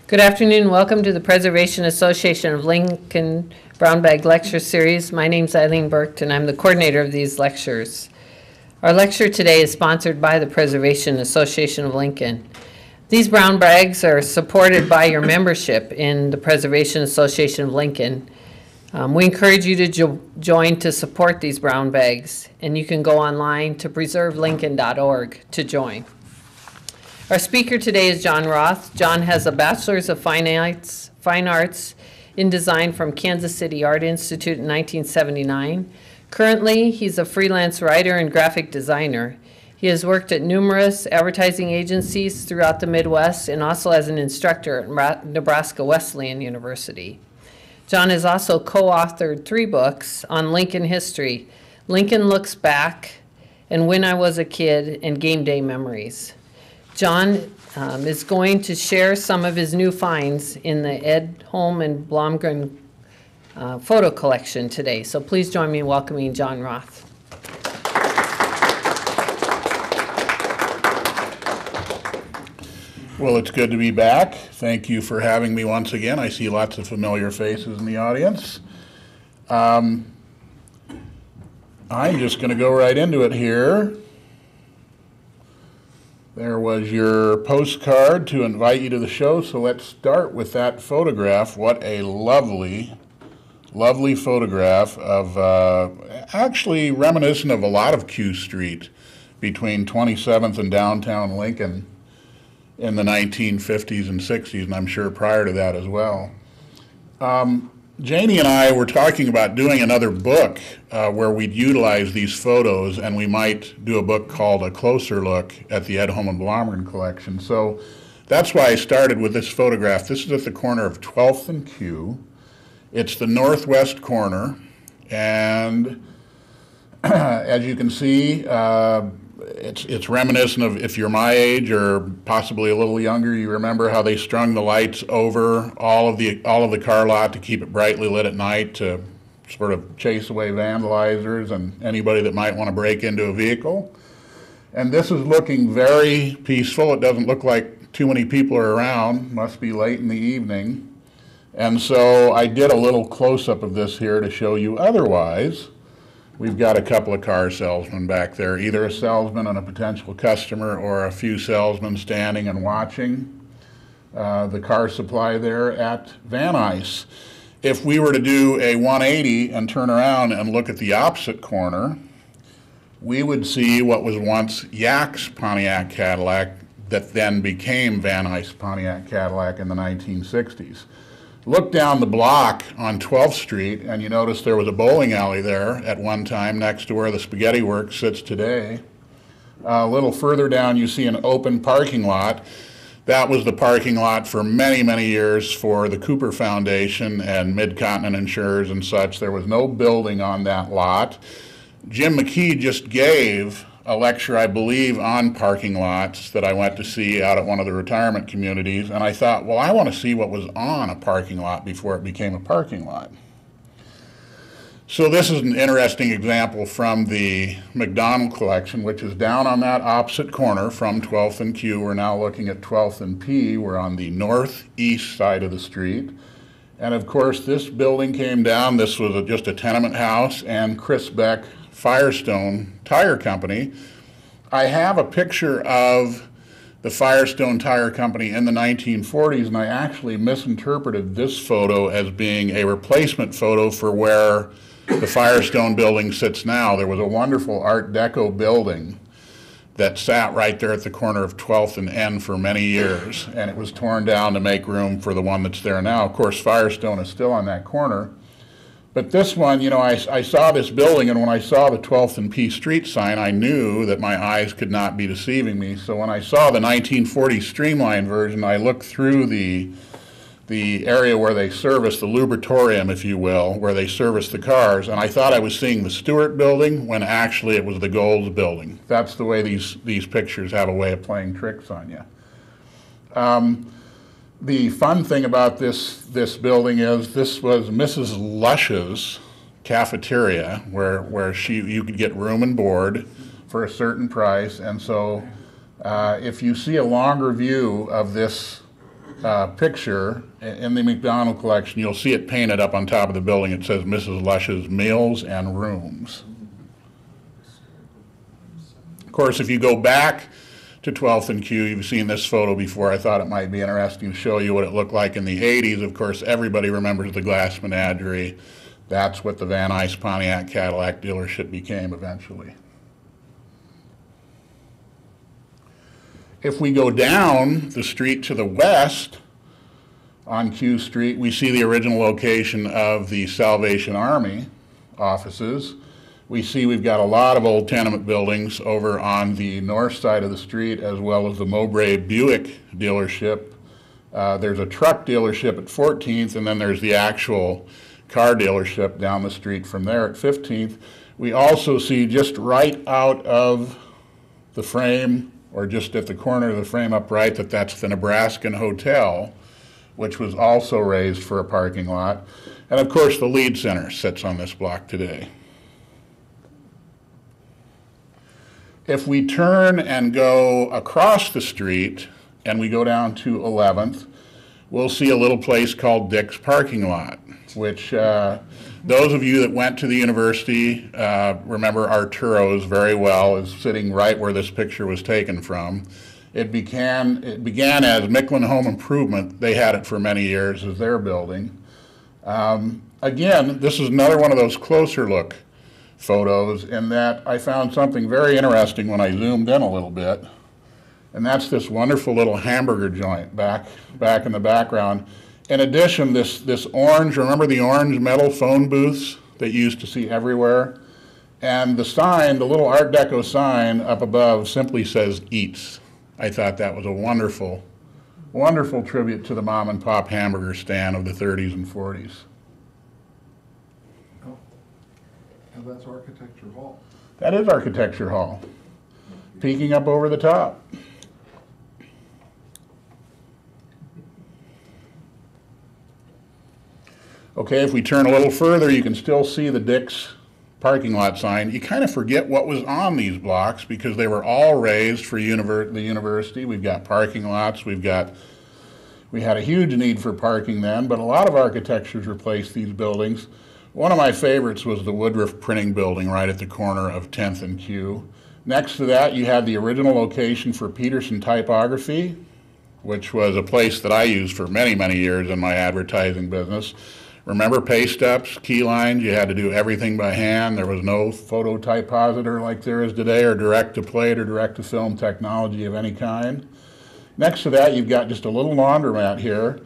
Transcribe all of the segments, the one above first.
Good afternoon. Welcome to the Preservation Association of Lincoln Brown Bag Lecture Series. My name is Eileen Burke, and I'm the coordinator of these lectures. Our lecture today is sponsored by the Preservation Association of Lincoln. These brown bags are supported by your membership in the Preservation Association of Lincoln. We encourage you to join to support these brown bags, and you can go online to preservelincoln.org to join. Our speaker today is Jon Roth. Jon has a Bachelor's of Fine Arts in Design from Kansas City Art Institute in 1979. Currently, he's a freelance writer and graphic designer. He has worked at numerous advertising agencies throughout the Midwest and also as an instructor at Nebraska Wesleyan University. Jon has also co-authored 3 books on Lincoln history, Lincoln Looks Back, and When I Was a Kid, and Game Day Memories. Jon is going to share some of his new finds in the Edholm Blomgren photo collection today. So please join me in welcoming Jon Roth. Well, it's good to be back. Thank you for having me once again. I see lots of familiar faces in the audience. I'm just going to go right into it here. There was your postcard to invite you to the show, so let's start with that photograph. What a lovely, lovely photograph of actually reminiscent of a lot of Q Street between 27th and downtown Lincoln in the 1950s and 60s, and I'm sure prior to that as well. Janie and I were talking about doing another book where we'd utilize these photos, and we might do a book called A Closer Look at the Edholm Blomgren collection. So that's why I started with this photograph. This is at the corner of 12th and Q. It's the northwest corner, and as you can see, it's reminiscent of, if you're my age or possibly a little younger, you remember how they strung the lights over all of the car lot to keep it brightly lit at night to sort of chase away vandalizers and anybody that might want to break into a vehicle. And this is looking very peaceful. It doesn't look like too many people are around. Must be late in the evening. And so I did a little close-up of this here to show you otherwise. We've got a couple of car salesmen back there, either a salesman and a potential customer or a few salesmen standing and watching the car supply there at Van Nuys. If we were to do a 180 and turn around and look at the opposite corner, we would see what was once Yak's Pontiac Cadillac that then became Van Nuys Pontiac Cadillac in the 1960s. Look down the block on 12th Street, and you notice there was a bowling alley there at one time next to where the Spaghetti Works sits today. A little further down, you see an open parking lot. That was the parking lot for many, many years for the Cooper Foundation and Mid-Continent Insurers and such. There was no building on that lot. Jim McKee just gave a lecture, I believe, on parking lots that I went to see out at one of the retirement communities, and I thought, well, I want to see what was on a parking lot before it became a parking lot. So this is an interesting example from the McDonald collection, which is down on that opposite corner from 12th and Q. We're now looking at 12th and P. We're on the northeast side of the street. And of course, this building came down. This was just a tenement house, and Chris Beck Firestone Tire Company. I have a picture of the Firestone Tire Company in the 1940s, and I actually misinterpreted this photo as being a replacement photo for where the Firestone building sits now. There was a wonderful Art Deco building that sat right there at the corner of 12th and N for many years, and it was torn down to make room for the one that's there now. Of course, Firestone is still on that corner. But this one, you know, I saw this building, and when I saw the 12th and P Street sign, I knew that my eyes could not be deceiving me. So when I saw the 1940 streamlined version, I looked through the area where they service, the lubritorium, if you will, where they service the cars, and I thought I was seeing the Stewart building when actually it was the Golds building. That's the way these pictures have a way of playing tricks on you. The fun thing about this building is this was Mrs. Lush's cafeteria where you could get room and board for a certain price. And so if you see a longer view of this picture in the McDonald collection, you'll see it painted up on top of the building. It says Mrs. Lush's Meals and Rooms. Of course, if you go back to 12th and Q, you've seen this photo before. I thought it might be interesting to show you what it looked like in the 80s. Of course, everybody remembers the glass menagerie. That's what the Van Nuys Pontiac Cadillac dealership became eventually. If we go down the street to the west on Q Street, we see the original location of the Salvation Army offices. We see we've got a lot of old tenement buildings over on the north side of the street, as well as the Mowbray Buick dealership. There's a truck dealership at 14th, and then there's the actual car dealership down the street from there at 15th. We also see just right out of the frame, or just at the corner of the frame up right, that's the Nebraskan Hotel, which was also raised for a parking lot. And of course, the Lead Center sits on this block today. If we turn and go across the street and we go down to 11th, we'll see a little place called Dick's Parking Lot, which those of you that went to the university remember Arturo's very well, is sitting right where this picture was taken from. It began as Micklin Home Improvement. They had it for many years as their building. Again, this is another one of those closer look photos in that I found something very interesting when I zoomed in a little bit. And that's this wonderful little hamburger joint back in the background. In addition, this orange, remember the orange metal phone booths that you used to see everywhere? And the sign, the little Art Deco sign up above simply says Eats. I thought that was a wonderful, wonderful tribute to the mom and pop hamburger stand of the 30s and 40s. Oh, and that's Architecture Hall. That is Architecture Hall, peeking up over the top. Okay, if we turn a little further, you can still see the Dick's parking lot sign. You kind of forget what was on these blocks because they were all raised for the university. We've got parking lots. We had a huge need for parking then, but a lot of architectures replaced these buildings. One of my favorites was the Woodruff Printing building right at the corner of 10th and Q. Next to that, you had the original location for Peterson Typography, which was a place that I used for many, many years in my advertising business. Remember paste ups, key lines, you had to do everything by hand. There was no photo typositor like there is today, or direct to plate or direct to film technology of any kind. Next to that, you've got just a little laundromat here,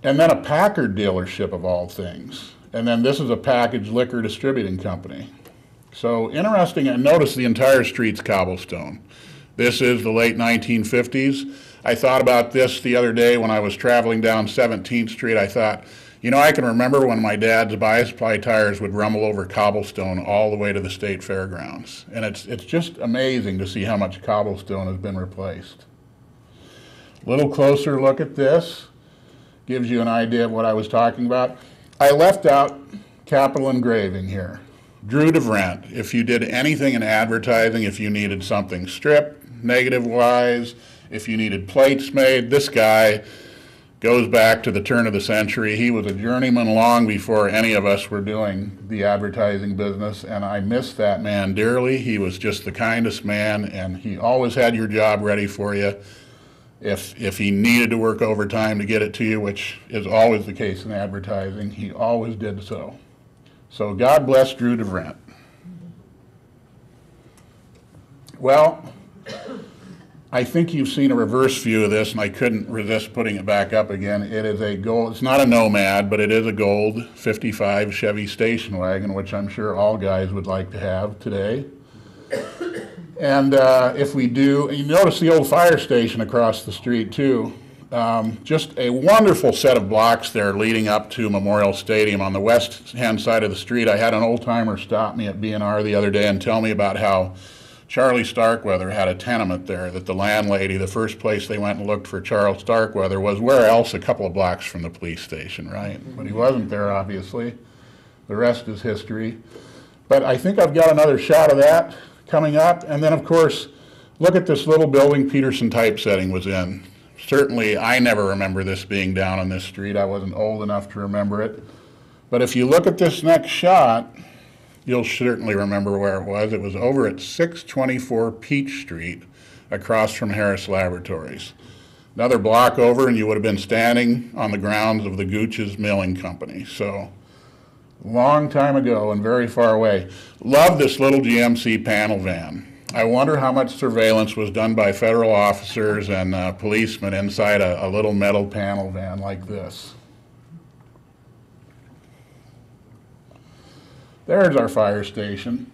and then a Packard dealership of all things. And then this is a packaged liquor distributing company. So interesting, and notice the entire street's cobblestone. This is the late 1950s. I thought about this the other day when I was traveling down 17th Street. I thought, you know, I can remember when my dad's Bias-Ply tires would rumble over cobblestone all the way to the state fairgrounds. And it's just amazing to see how much cobblestone has been replaced. A little closer look at this gives you an idea of what I was talking about. I left out capital engraving here. Drew DeVrent, if you did anything in advertising, if you needed something stripped, negative-wise, if you needed plates made, this guy goes back to the turn of the century. He was a journeyman long before any of us were doing the advertising business, and I miss that man dearly. He was just the kindest man, and he always had your job ready for you. If he needed to work overtime to get it to you, which is always the case in advertising, he always did so. So God bless Drew DeVrent. Well, I think you've seen a reverse view of this, and I couldn't resist putting it back up again. It is a gold, it's not a Nomad, but it is a gold 55 Chevy station wagon, which I'm sure all guys would like to have today. And if we do, you notice the old fire station across the street too. Just a wonderful set of blocks there leading up to Memorial Stadium. On the west-hand side of the street, I had an old-timer stop me at B&R the other day and tell me about how Charlie Starkweather had a tenement there, that the landlady, the first place they went and looked for Charles Starkweather was where else? A couple of blocks from the police station, right? But he wasn't there, obviously. The rest is history. But I think I've got another shot of that coming up. And then, of course, look at this little building Peterson Typesetting was in. Certainly, I never remember this being down on this street. I wasn't old enough to remember it. But if you look at this next shot, you'll certainly remember where it was. It was over at 624 Peach Street, across from Harris Laboratories. Another block over, and you would have been standing on the grounds of the Gooch's Milling Company. So, long time ago and very far away. Love this little GMC panel van. I wonder how much surveillance was done by federal officers and policemen inside a little metal panel van like this. There's our fire station.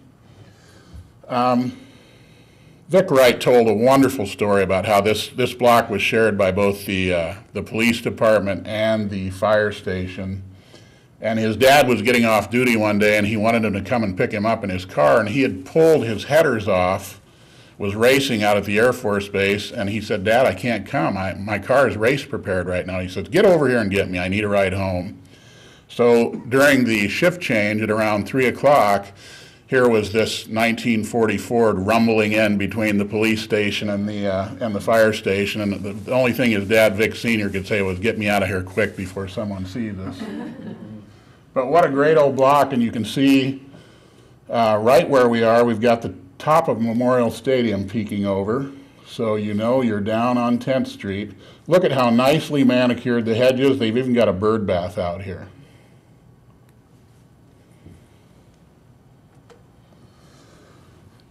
Vic Wright told a wonderful story about how this block was shared by both the police department and the fire station. And his dad was getting off duty one day, and he wanted him to come and pick him up in his car, and he had pulled his headers off, was racing out at the Air Force Base, and he said, "Dad, I can't come. My car is race prepared right now." He says, "Get over here and get me. I need a ride home." So during the shift change at around 3 o'clock, here was this 1940 Ford rumbling in between the police station and the fire station, and the only thing his dad, Vic Sr., could say was, "Get me out of here quick before someone sees us." But what a great old block, and you can see right where we are, we've got the top of Memorial Stadium peeking over, so you know you're down on 10th Street. Look at how nicely manicured the hedges. They've even got a bird bath out here.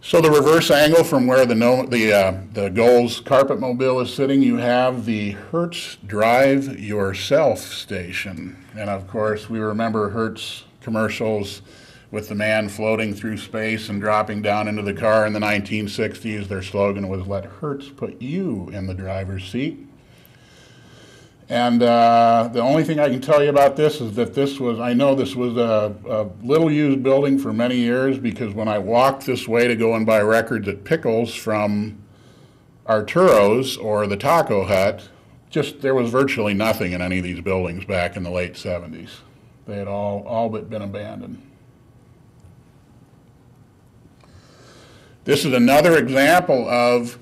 So the reverse angle from where the Goals carpet mobile is sitting, you have the Hertz Drive Yourself station. And of course, we remember Hertz commercials with the man floating through space and dropping down into the car in the 1960s. Their slogan was, "Let Hertz put you in the driver's seat." And the only thing I can tell you about this is that I know this was a little used building for many years, because when I walked this way to go and buy records at Pickles from Arturo's or the Taco Hut, there was virtually nothing in any of these buildings back in the late 70s. They had all but been abandoned. This is another example of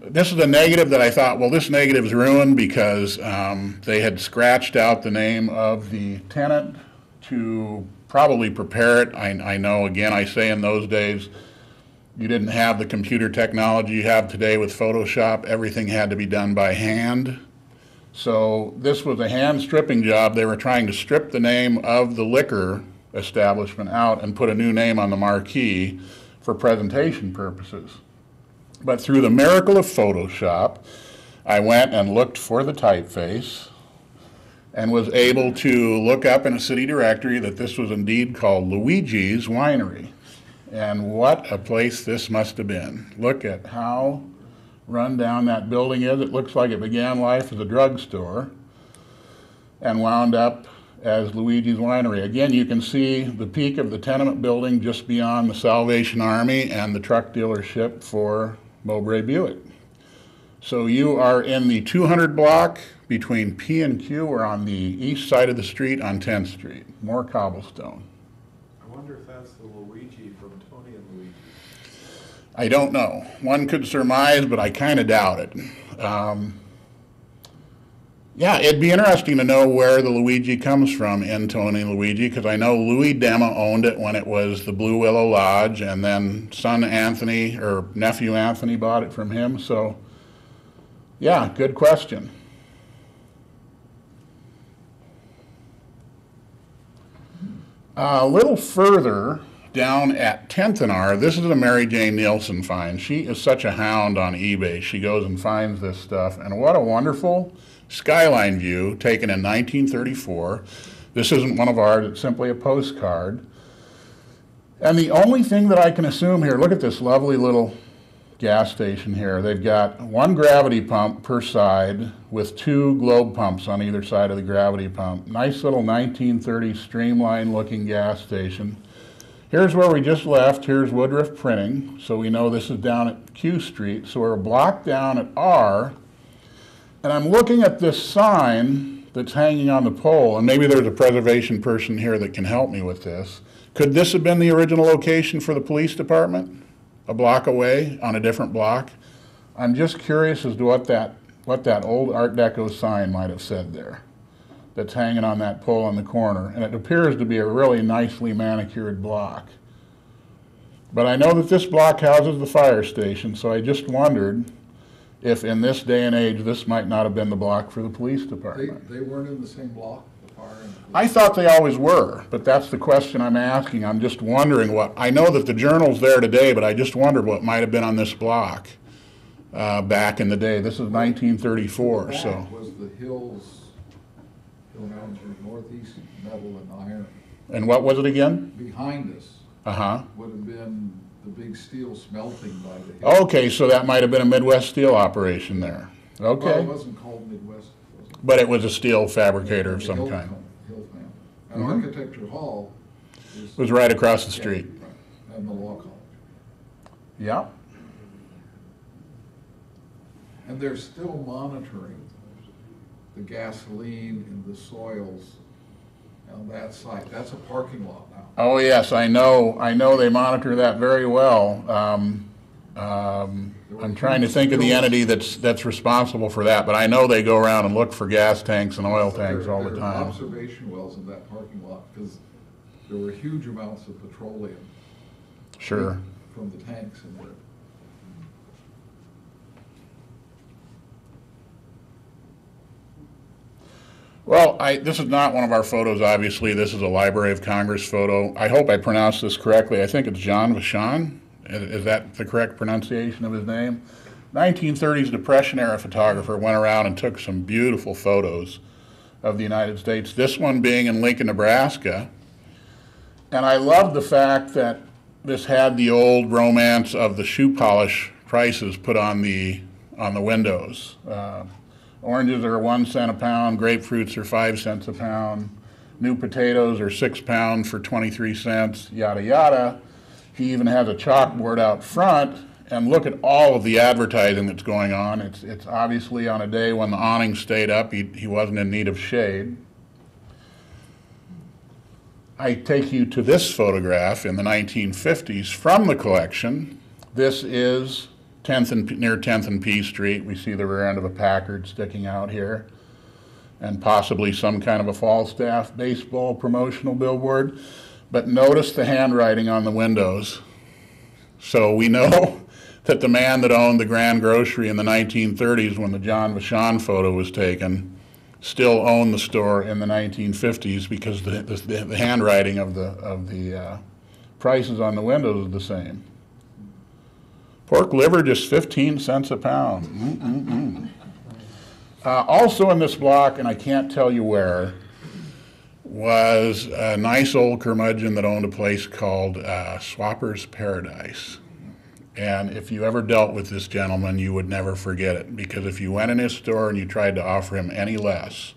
this is a negative that I thought, well, this negative is ruined because they had scratched out the name of the tenant to probably prepare it. I know, again, I say in those days, you didn't have the computer technology you have today with Photoshop. Everything had to be done by hand. So this was a hand stripping job. They were trying to strip the name of the liquor establishment out and put a new name on the marquee for presentation purposes. But through the miracle of Photoshop, I went and looked for the typeface and was able to look up in a city directory that this was indeed called Luigi's Winery. And what a place this must have been. Look at how run down that building is. It looks like it began life as a drugstore and wound up as Luigi's Winery. Again, you can see the peak of the tenement building just beyond the Salvation Army and the truck dealership for Mowbray Buick. So you are in the 200 block between P and Q, or on the east side of the street on 10th Street. More cobblestone. I wonder if that's the Luigi from Tony and Luigi. I don't know. One could surmise, but I kind of doubt it. Yeah, it'd be interesting to know where the Luigi comes from in Tony and Luigi, because I know Louis Dema owned it when it was the Blue Willow Lodge, and then son Anthony, or nephew Anthony, bought it from him. So, yeah, good question. A little further down at 10th and R, this is a Mary Jane Nielsen find. She is such a hound on eBay. She goes and finds this stuff, and what a wonderful skyline view taken in 1934. This isn't one of ours, it's simply a postcard. And the only thing that I can assume here, look at this lovely little gas station here. They've got one gravity pump per side with two globe pumps on either side of the gravity pump. Nice little 1930s streamlined looking gas station. Here's where we just left. Here's Woodruff Printing. So we know this is down at Q Street. So we're a block down at R. And I'm looking at this sign that's hanging on the pole, and maybe there's a preservation person here that can help me with this. Could this have been the original location for the police department? A block away on a different block? I'm just curious as to what that what that old Art Deco sign might have said there that's hanging on that pole in the corner. And it appears to be a really nicely manicured block. But I know that this block houses the fire station, so I just wondered if in this day and age this might not have been the block for the police department. They weren't in the same block, the fire and the police? I thought they always were, but that's the question I'm asking. I'm just wondering what, I know that the Journal's there today, but I just wondered what might have been on this block back in the day. This is 1934, The back so. was the Hill Mountains were northeast metal and iron. And what was it again? Behind us Uh-huh. would have been the big steel smelting by the Hill. Okay, so that might have been a Midwest Steel operation there. Well, Okay. it wasn't called Midwest, was it? But it was a steel fabricator of The some Hill kind. Hill family. And Mhm. Architecture Hall It was right across the street. Right, and the law college. Yeah. And they're still monitoring the gasoline in the soils on that site. That's a parking lot now. Oh, yes, I know they monitor that very well. I'm trying to think of the entity that's responsible for that, but I know they go around and look for gas tanks and oil tanks all the There are time. observation wells in that parking lot because there were huge amounts of petroleum Sure. from the tanks in there. Well, this is not one of our photos, obviously. This is a Library of Congress photo. I hope I pronounced this correctly. I think it's Jon Roth. Is that the correct pronunciation of his name? 1930s Depression-era photographer, went around and took some beautiful photos of the United States, this one being in Lincoln, Nebraska. And I love the fact that this had the old romance of the shoe polish prices put on the windows. Oranges are 1 cent a pound, grapefruits are 5 cents a pound, new potatoes are 6 pounds for 23 cents, yada yada. He even has a chalkboard out front, and look at all of the advertising that's going on. It's obviously on a day when the awning stayed up, he wasn't in need of shade. I take you to this photograph in the 1950s from the collection. This is near 10th and P Street. We see the rear end of a Packard sticking out here, and possibly some kind of a Falstaff baseball promotional billboard. But notice the handwriting on the windows. So we know that the man that owned the Grand Grocery in the 1930s when the John Vachon photo was taken still owned the store in the 1950s because the handwriting of the prices on the windows is the same. Pork liver, just 15 cents a pound. Also in this block, and I can't tell you where, was a nice old curmudgeon that owned a place called Swapper's Paradise. And if you ever dealt with this gentleman, you would never forget it, because if you went in his store and you tried to offer him any less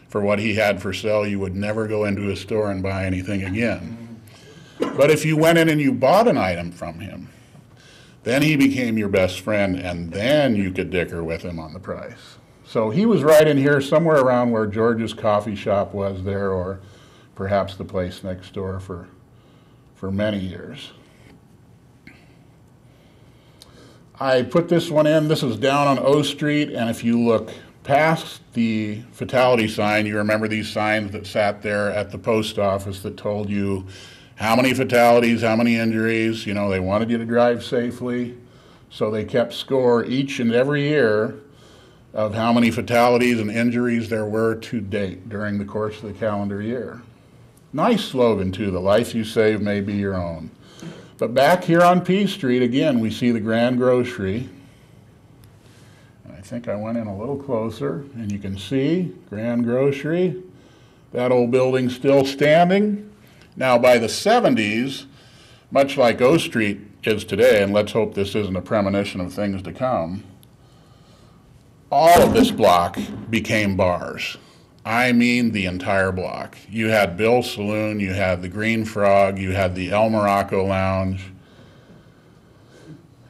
for what he had for sale, you would never go into his store and buy anything again. But if you went in and you bought an item from him, then he became your best friend, and then you could dicker with him on the price. So he was right in here, somewhere around where George's coffee shop was there, or perhaps the place next door for many years. I put this one in. This is down on O Street, and if you look past the fatality sign, you remember these signs that sat there at the post office that told you how many fatalities, how many injuries. You know, they wanted you to drive safely, so they kept score each and every year of how many fatalities and injuries there were to date during the course of the calendar year. Nice slogan, too, the life you save may be your own. But back here on P Street, again, we see the Grand Grocery. And I think I went in a little closer, and you can see Grand Grocery. That old building still standing. Now, by the 70s, much like O Street is today, and let's hope this isn't a premonition of things to come, all of this block became bars. I mean the entire block. You had Bill's Saloon, you had the Green Frog, you had the El Morocco Lounge.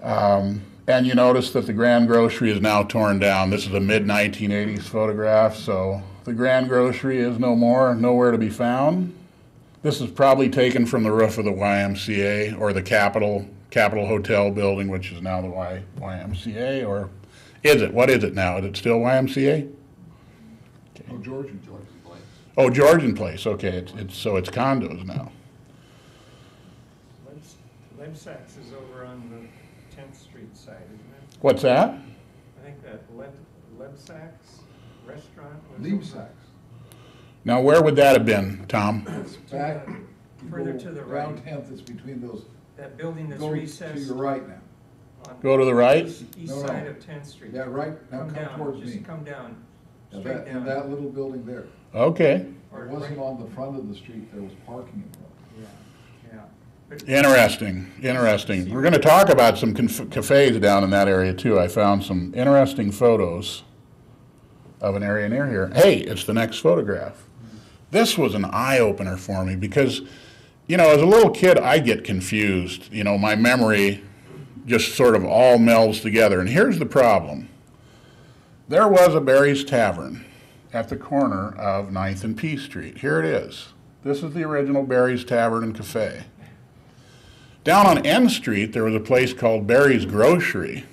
And you notice that the Grand Grocery is now torn down. This is a mid-1980s photograph, so the Grand Grocery is no more, nowhere to be found. This is probably taken from the roof of the YMCA or the Capitol Hotel building, which is now the YMCA, or Is it? What is it now? Is it still YMCA? Oh, Georgia. Oh, Georgian Place, okay, so it's condos now. Lebsack's is over on the 10th Street side, isn't it? What's that? I think that Lebsack's restaurant was. Liebsacks. Now, where would that have been, Tom? It's back. you Further go to the Down right. 10th, it's between those. That building that's Go recessed. to your right now. on Go to the right? East No, no. side of 10th Street. Yeah, right, now come down, towards just me. come down, Now straight that- In down. that little building there. Okay, Or It wasn't right- on the front of the street, there was parking in front. Yeah. But interesting, interesting. We're gonna talk about some cafes down in that area too. I found some interesting photos of an area near here. Hey, it's the next photograph. This was an eye-opener for me because, you know, as a little kid, I get confused. You know, my memory just sort of all melds together. And here's the problem. There was a Barry's Tavern at the corner of 9th and P Street. Here it is. This is the original Barry's Tavern and Cafe. Down on N Street, there was a place called Barry's Grocery.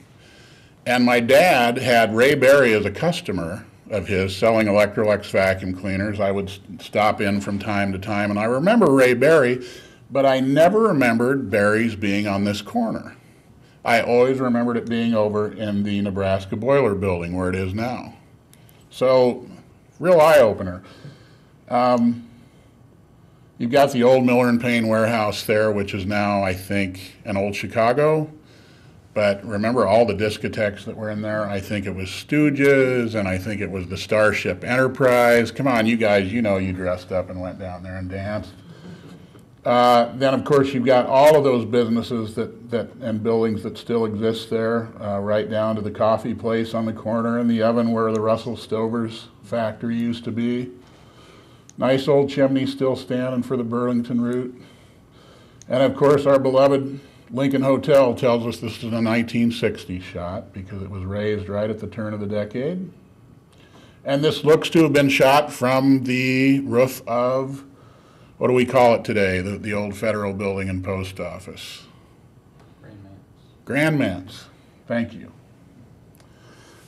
And my dad had Ray Barry as a customer of his, selling Electrolux vacuum cleaners. I would stop in from time to time, and I remember Ray Barry, but I never remembered Barry's being on this corner. I always remembered it being over in the Nebraska Boiler Building where it is now. So, real eye-opener. You've got the old Miller and Payne warehouse there, which is now, I think, an old Chicago. But remember all the discotheques that were in there? I think it was Stooges, and I think it was the Starship Enterprise. Come on, you guys, you know you dressed up and went down there and danced. Then, of course, you've got all of those businesses and buildings that still exist there, right down to the coffee place on the corner and the oven where the Russell Stover's factory used to be. Nice old chimney still standing for the Burlington route. And, of course, our beloved Lincoln Hotel tells us this is a 1960s shot because it was raised right at the turn of the decade. And this looks to have been shot from the roof of, what do we call it today, the old federal building and post office? Grand Manse. Thank you.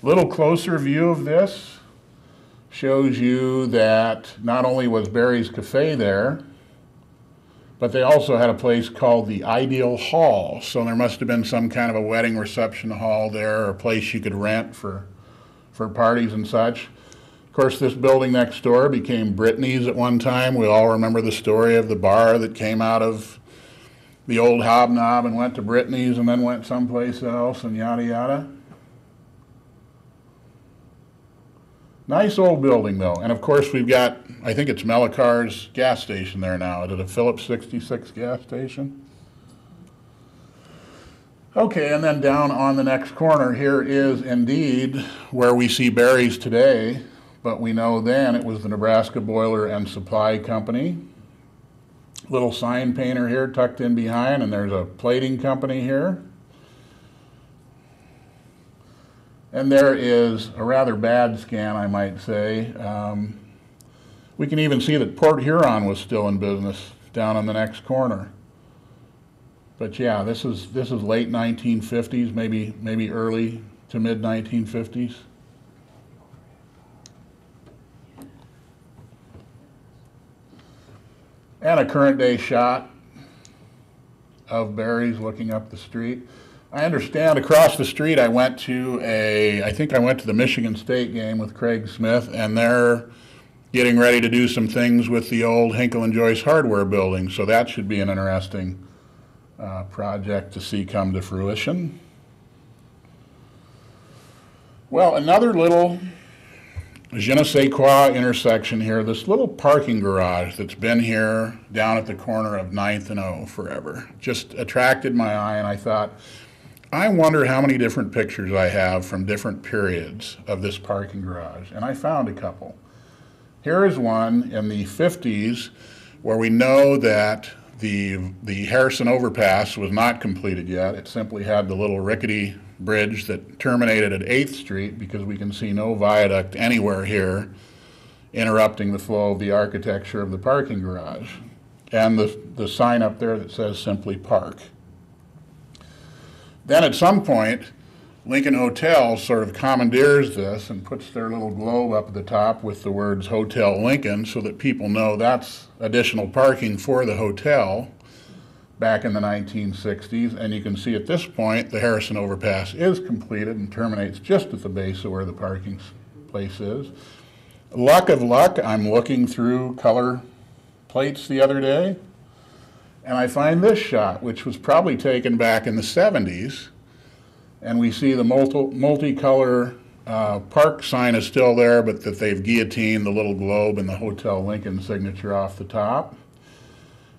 Little closer view of this shows you that not only was Barry's Cafe there, but they also had a place called the Ideal Hall. So there must have been some kind of a wedding reception hall there, or a place you could rent for parties and such. Of course, this building next door became Brittany's at one time. We all remember the story of the bar that came out of the old Hobnob and went to Brittany's and then went someplace else and yada yada. Nice old building though. And of course we've got, I think it's Melicar's gas station there now. Is it a Phillips 66 gas station? Okay, and then down on the next corner here is indeed where we see Barry's today, but we know then it was the Nebraska Boiler and Supply Company. Little sign painter here tucked in behind, and there's a plating company here. And there is a rather bad scan, I might say. We can even see that Port Huron was still in business down on the next corner. But yeah, this is late 1950s, maybe early to mid 1950s. And a current day shot of Barry's looking up the street. I understand across the street I went to the Michigan State game with Craig Smith, and they're getting ready to do some things with the old Hinkle and Joyce hardware building, so that should be an interesting project to see come to fruition. Well, another little je ne sais quoi intersection here, this little parking garage that's been here down at the corner of 9th and O forever, just attracted my eye, and I thought, I wonder how many different pictures I have from different periods of this parking garage, and I found a couple. Here is one in the 50s where we know that the Harrison overpass was not completed yet. It simply had the little rickety bridge that terminated at 8th Street because we can see no viaduct anywhere here interrupting the flow of the architecture of the parking garage. And the sign up there that says simply park. Then at some point, Lincoln Hotel sort of commandeers this and puts their little globe up at the top with the words Hotel Lincoln so that people know that's additional parking for the hotel back in the 1960s. And you can see at this point the Harrison overpass is completed and terminates just at the base of where the parking place is. Luck of luck, I'm looking through color plates the other day, and I find this shot, which was probably taken back in the 70s. And we see the multicolor park sign is still there, but that they've guillotined the little globe and the Hotel Lincoln signature off the top.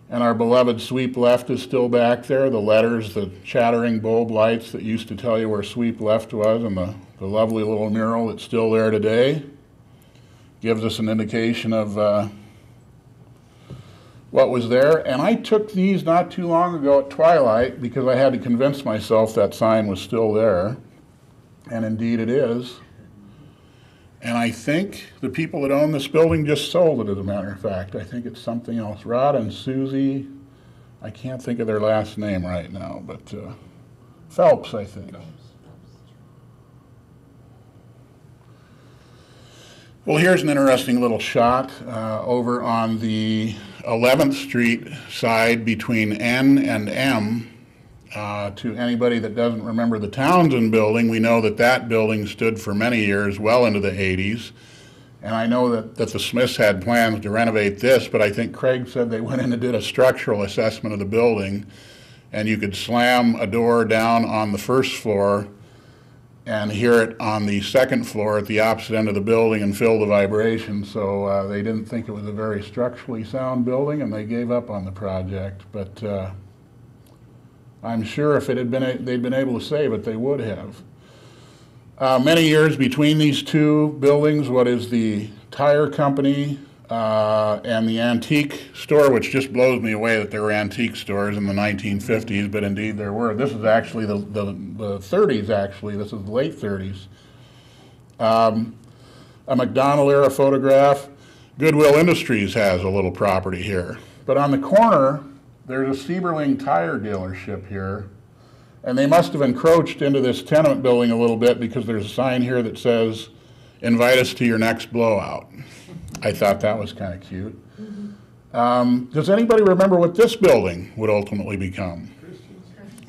And our beloved sweep left is still back there. The letters, the chattering bulb lights that used to tell you where sweep left was, and the lovely little mural that's still there today gives us an indication of what was there. And I took these not too long ago at twilight because I had to convince myself that sign was still there. And indeed it is. And I think the people that own this building just sold it, as a matter of fact. I think it's something else. Rod and Susie, I can't think of their last name right now, but Phelps, I think. Well, here's an interesting little shot over on the 11th Street side between N and M. To anybody that doesn't remember the Townsend Building, we know that that building stood for many years, well into the 80s. And I know that the Smiths had plans to renovate this, but I think Craig said they went in and did a structural assessment of the building, and you could slam a door down on the first floor and hear it on the second floor at the opposite end of the building and feel the vibration. So they didn't think it was a very structurally sound building, and they gave up on the project. But I'm sure if it had been they'd been able to save it, they would have. Many years between these two buildings, what is the tire company and the antique store, which just blows me away that there were antique stores in the 1950s, but indeed there were. This is actually the 30s, actually. This is the late 30s. A McDonald-era photograph. Goodwill Industries has a little property here. But on the corner, there's a Sieberling tire dealership here, and they must have encroached into this tenement building a little bit because there's a sign here that says, "Invite us to your next blowout." I thought that was kind of cute. Does anybody remember what this building would ultimately become?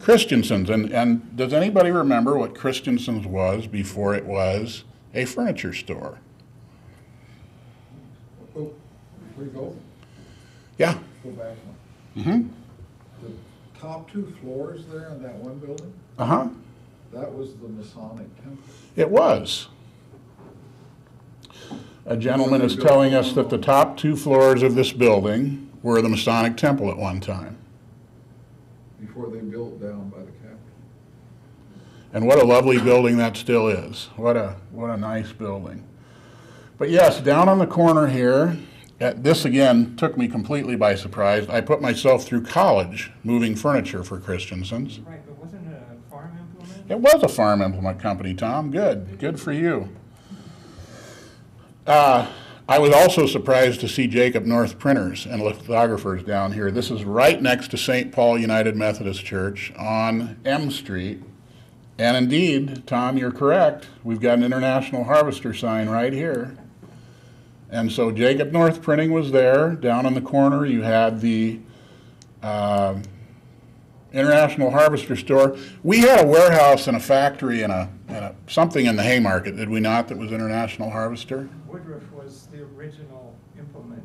Christensen's. And does anybody remember what Christensen's was before it was a furniture store? Oh, before you go, Yeah. go back one. Mm-hmm. The top two floors there in that one building, Uh-huh. that was the Masonic Temple. It was. A gentleman is telling us that the top two floors of this building were the Masonic Temple at one time. Before they built down by the Capitol. And what a lovely building that still is. What a nice building. But yes, down on the corner here, this again took me completely by surprise. I put myself through college moving furniture for Christensen's. Right, but wasn't it a farm implement? It was a farm implement company, Tom. Good for you. I was also surprised to see Jacob North printers and lithographers down here. This is right next to St. Paul United Methodist Church on M Street. And indeed, Tom, you're correct. We've got an International Harvester sign right here. And so Jacob North Printing was there. Down on the corner, you had the International Harvester store. We had a warehouse and a factory and something in the Haymarket, did we not, that was International Harvester? Woodruff was the original implement.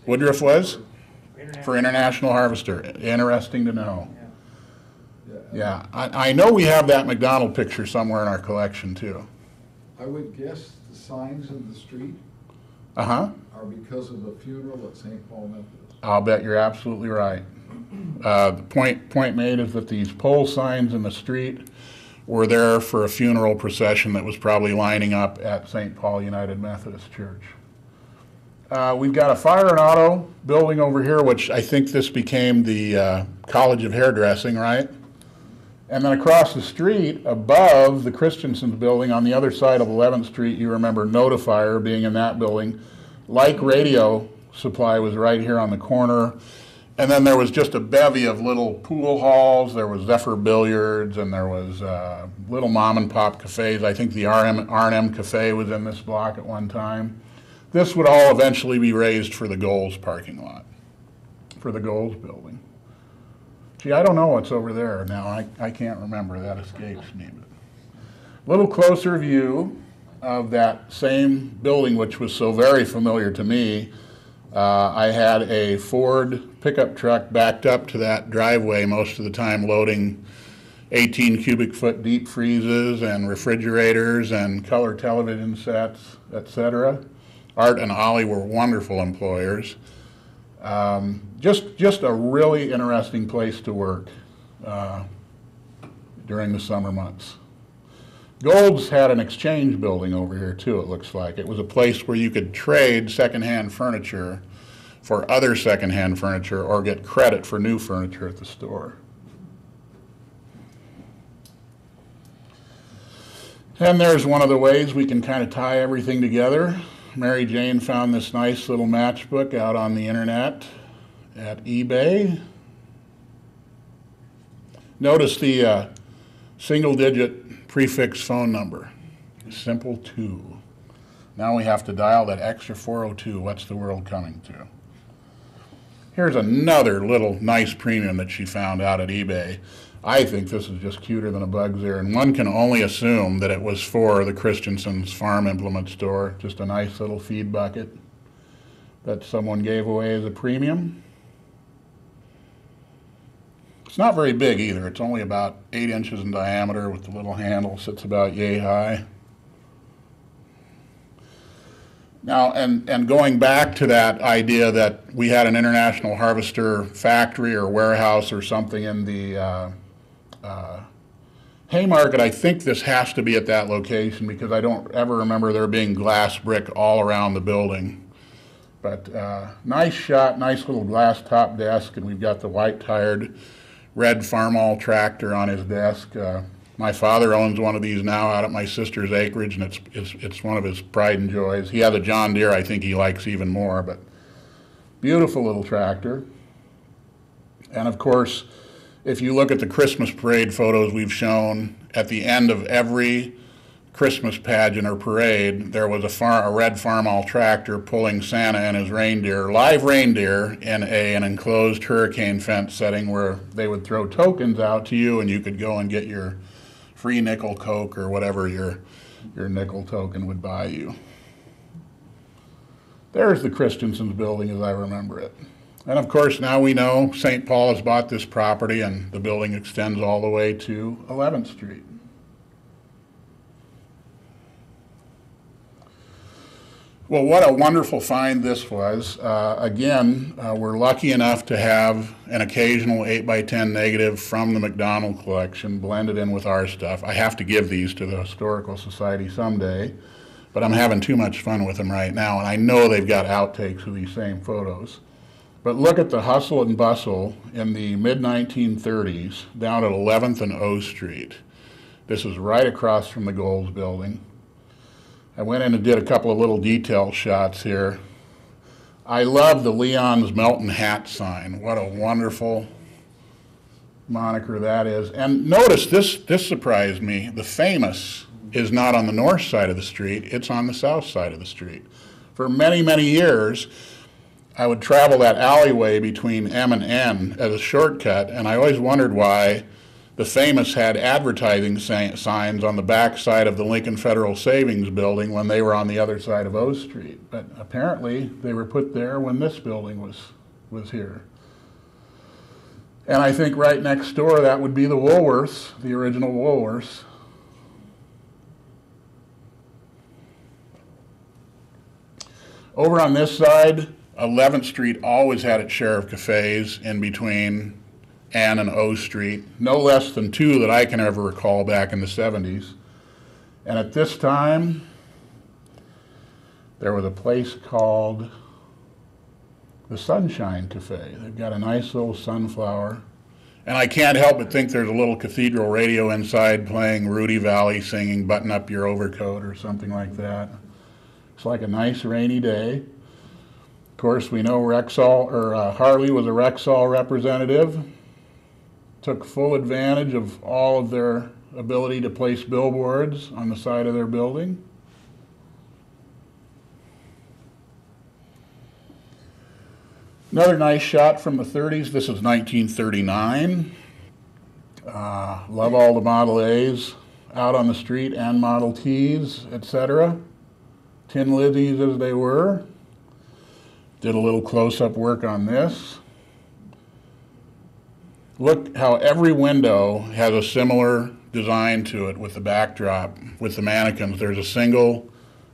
Woodruff was? For International. International Harvester. Interesting to know. Yeah. Yeah, I know we have that McDonald picture somewhere in our collection too. I would guess the signs in the street Uh-huh. are because of the funeral at St. Paul Methodist. I'll bet you're absolutely right. The point made is that these pole signs in the street were there for a funeral procession that was probably lining up at St. Paul United Methodist Church. We've got a fire and auto building over here, which I think this became the College of Hairdressing, right? And then across the street, above the Christensen's building, on the other side of 11th Street, you remember Notifier being in that building. Like Radio Supply was right here on the corner. And then there was just a bevy of little pool halls. There was Zephyr Billiards, and there was little mom and pop cafes. I think the R&M Cafe was in this block at one time. This would all eventually be raised for the Goals parking lot, for the Goals building. Gee, I don't know what's over there now. I can't remember. That escapes me. But a little closer view of that same building, which was so very familiar to me. I had a Ford pickup truck backed up to that driveway most of the time, loading 18 cubic foot deep freezes and refrigerators and color television sets, etc. Art and Ollie were wonderful employers. Just a really interesting place to work during the summer months. Gold's had an exchange building over here too, it looks like. It was a place where you could trade secondhand furniture for other secondhand furniture or get credit for new furniture at the store. And there's one of the ways we can kind of tie everything together. Mary Jane found this nice little matchbook out on the internet at eBay. Notice the single-digit prefix phone number, simple 2. Now we have to dial that extra 402, what's the world coming to? Here's another little nice premium that she found out at eBay. I think this is just cuter than a bug's ear, and one can only assume that it was for the Christensen's farm implement store, just a nice little feed bucket that someone gave away as a premium. It's not very big either. It's only about 8 inches in diameter with the little handle, sits about yay high. Now, and going back to that idea that we had an International Harvester factory or warehouse or something in the Haymarket, I think this has to be at that location because I don't ever remember there being glass brick all around the building. But nice shot, nice little glass top desk, and we've got the white-tired red Farmall tractor on his desk. My father owns one of these now out at my sister's acreage, and it's one of his pride and joys. He has a John Deere I think he likes even more, but beautiful little tractor. And of course, if you look at the Christmas parade photos we've shown, at the end of every Christmas pageant or parade, there was a red Farmall tractor pulling Santa and his reindeer, live reindeer, in an enclosed hurricane fence setting where they would throw tokens out to you and you could go and get your free nickel Coke or whatever your nickel token would buy you. There's the Christensen's building as I remember it. And of course now we know St. Paul has bought this property and the building extends all the way to 11th Street. Well, what a wonderful find this was. Again, we're lucky enough to have an occasional 8x10 negative from the McDonald collection blended in with our stuff. I have to give these to the Historical Society someday, but I'm having too much fun with them right now, and I know they've got outtakes of these same photos. But look at the hustle and bustle in the mid-1930s down at 11th and O Street. This is right across from the Gold's building. I went in and did a couple of little detail shots here. I love the Leon's Melton Hat sign. What a wonderful moniker that is. And notice this surprised me. The Famous is not on the north side of the street, it's on the south side of the street. For many, many years, I would travel that alleyway between M and N as a shortcut, and I always wondered why the Famous had advertising signs on the back side of the Lincoln Federal Savings Building when they were on the other side of O Street. But apparently they were put there when this building was here. And I think right next door that would be the Woolworths, the original Woolworths. Over on this side, 11th Street always had its share of cafes in between Ann and O Street, no less than 2 that I can ever recall back in the 70s. And at this time, there was a place called the Sunshine Cafe. They've got a nice little sunflower. And I can't help but think there's a little cathedral radio inside playing Rudy Valley singing Button Up Your Overcoat or something like that. It's like a nice rainy day. Of course, we know Harley was a Rexall representative, took full advantage of all of their ability to place billboards on the side of their building. Another nice shot from the 30s. This is 1939. Love all the Model A's out on the street and Model T's, etc. Tin Lizzies as they were. Did a little close-up work on this. Look how every window has a similar design to it with the backdrop, with the mannequins. There's a single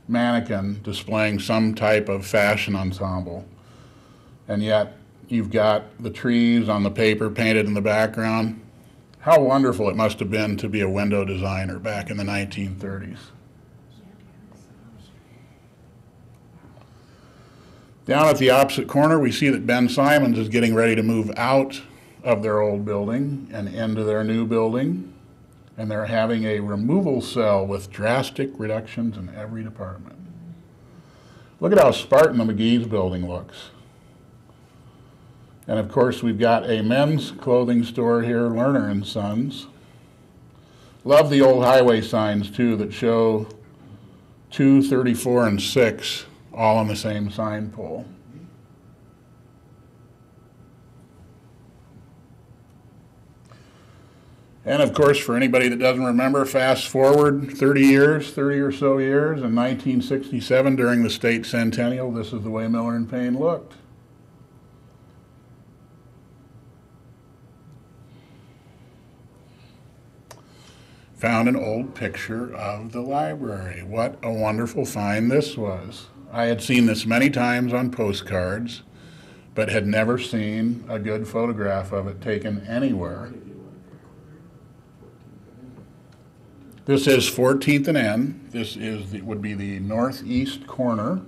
mannequin displaying some type of fashion ensemble. And yet you've got the trees on the paper painted in the background. How wonderful it must have been to be a window designer back in the 1930s. Down at the opposite corner, we see that Ben Simons is getting ready to move out of their old building and into their new building. And they're having a removal cell with drastic reductions in every department. Look at how Spartan the McGee's building looks. And of course, we've got a men's clothing store here, Lerner and Sons. Love the old highway signs too that show 2, 34, and 6 all on the same sign pole. And of course, for anybody that doesn't remember, fast forward 30 or so years, in 1967 during the state centennial, this is the way Miller and Payne looked. Found an old picture of the library. What a wonderful find this was. I had seen this many times on postcards, but had never seen a good photograph of it taken anywhere. This is 14th and N. This would be the northeast corner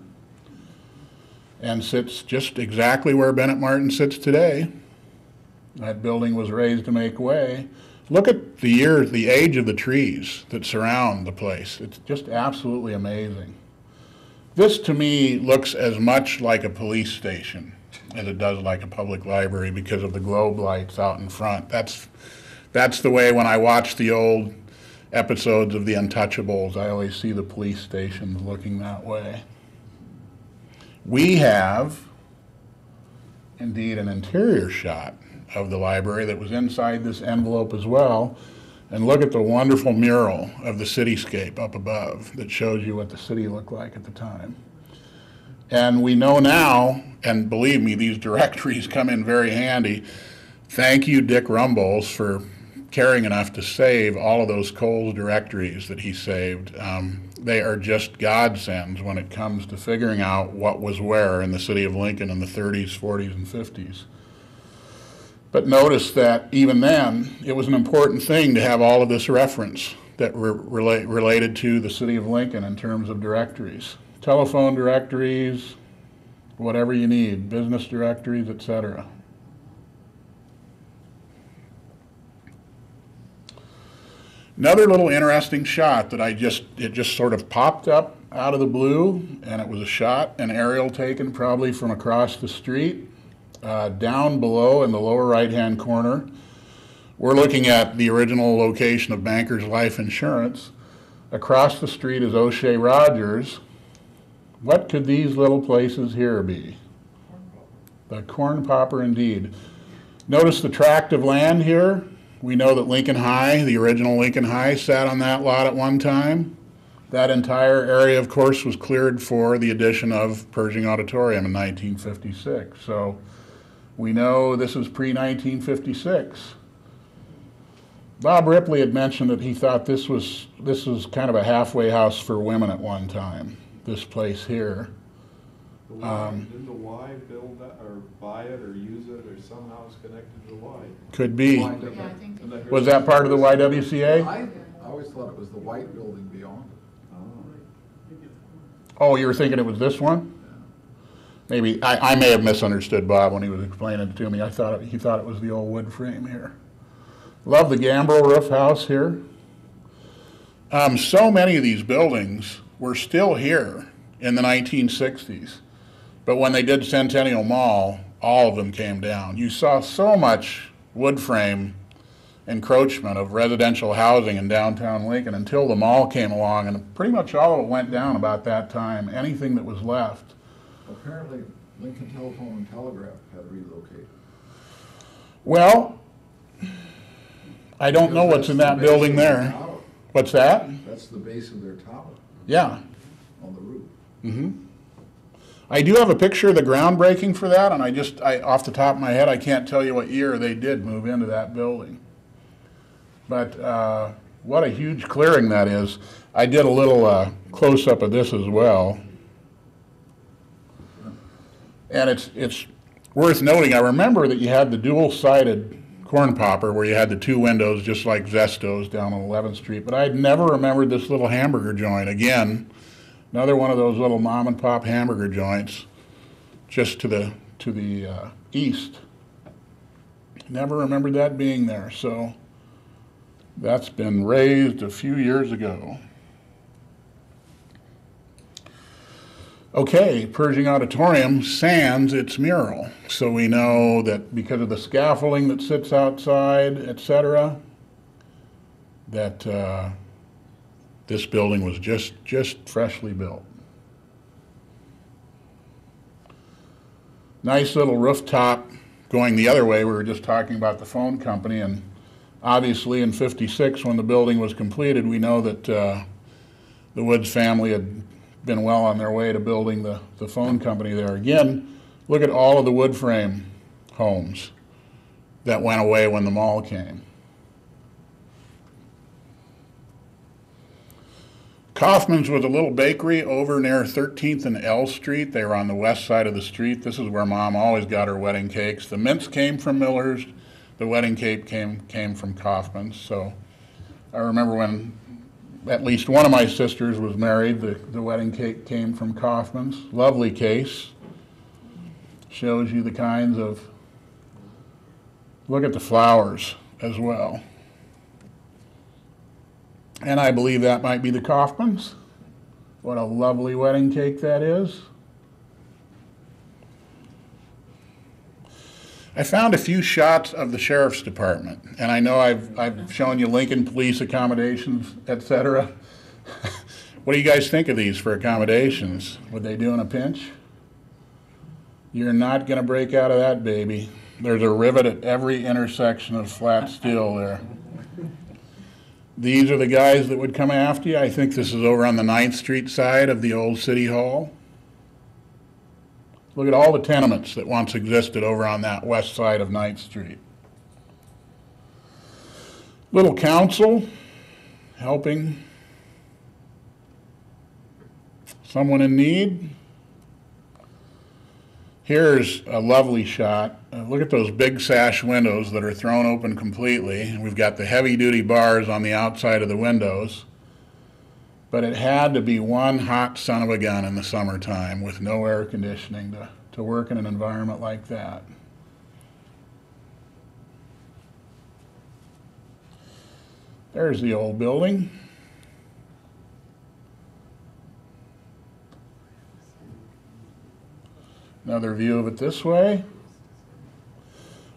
and sits just exactly where Bennett Martin sits today. That building was raised to make way. Look at the age of the trees that surround the place. It's just absolutely amazing. This, to me, looks as much like a police station as it does like a public library because of the globe lights out in front. That's the way when I watch the old episodes of The Untouchables, I always see the police stations looking that way. We have, indeed, an interior shot of the library that was inside this envelope as well. And look at the wonderful mural of the cityscape up above that shows you what the city looked like at the time. And we know now, and believe me, these directories come in very handy. Thank you, Dick Rumbles, for caring enough to save all of those Kohl's directories that he saved. They are just godsends when it comes to figuring out what was where in the city of Lincoln in the 30s, 40s, and 50s. But notice that even then, it was an important thing to have all of this reference that related to the city of Lincoln in terms of directories. Telephone directories, whatever you need, business directories, etc. Another little interesting shot that it just sort of popped up out of the blue, and it was a shot, an aerial taken probably from across the street. Down below in the lower right-hand corner, we're looking at the original location of Bankers Life Insurance. Across the street is O'Shea Rogers. What could these little places here be? The Corn Popper, indeed. Notice the tract of land here. We know that Lincoln High, the original Lincoln High, sat on that lot at one time. That entire area, of course, was cleared for the addition of Purging Auditorium in 1956. So we know this is pre-1956. Bob Ripley had mentioned that he thought this was kind of a halfway house for women at one time, this place here. Didn't the Y build that, or buy it, or use it, or somehow it's connected to the Y? Could be. Yeah, I think Was that part of the YWCA? I always thought it was the white building beyond it. Oh, you were thinking it was this one? Maybe, I may have misunderstood Bob when he was explaining it to me. He thought it was the old wood frame here. Love the gambrel roof house here. So many of these buildings were still here in the 1960s. But when they did Centennial Mall, all of them came down. You saw so much wood frame encroachment of residential housing in downtown Lincoln until the mall came along, and pretty much all of it went down about that time. Anything that was left. Apparently, Lincoln Telephone and Telegraph had relocated. Well, I don't know what's in that building there. Tower. What's that? That's the base of their tower Yeah. on the roof. Mm-hmm. I do have a picture of the groundbreaking for that, and I off the top of my head, I can't tell you what year they did move into that building. But what a huge clearing that is. I did a little close-up of this as well. And it's worth noting, I remember that you had the dual-sided corn popper where you had the two windows just like Zesto's down on 11th Street, but I had never remembered this little hamburger joint. Again, another one of those little mom and pop hamburger joints just to the east. Never remembered that being there, so that's been raised a few years ago. Okay, Purging Auditorium sans its mural. So we know that because of the scaffolding that sits outside, etc., that this building was just freshly built. Nice little rooftop going the other way. We were just talking about the phone company, and obviously in '56 when the building was completed, we know that the Woods family had been well on their way to building the phone company there. Again, look at all of the wood frame homes that went away when the mall came. Kaufman's was a little bakery over near 13th and L Street. They were on the west side of the street. This is where Mom always got her wedding cakes. The mints came from Miller's. The wedding cake came from Kaufman's. So I remember when at least one of my sisters was married, the wedding cake came from Kaufman's. Lovely case. Shows you the kinds of, look at the flowers as well. And I believe that might be the Kaufman's. What a lovely wedding cake that is. I found a few shots of the sheriff's department, and I know I've shown you Lincoln police accommodations, etc. What do you guys think of these for accommodations? Would they do in a pinch? You're not going to break out of that, baby. There's a rivet at every intersection of flat steel there. These are the guys that would come after you. I think this is over on the 9th Street side of the old City Hall. Look at all the tenements that once existed over on that west side of 9th Street. Little council helping someone in need. Here's a lovely shot. Look at those big sash windows that are thrown open completely. We've got the heavy-duty bars on the outside of the windows. But it had to be one hot son of a gun in the summertime with no air conditioning to work in an environment like that. There's the old building. Another view of it this way.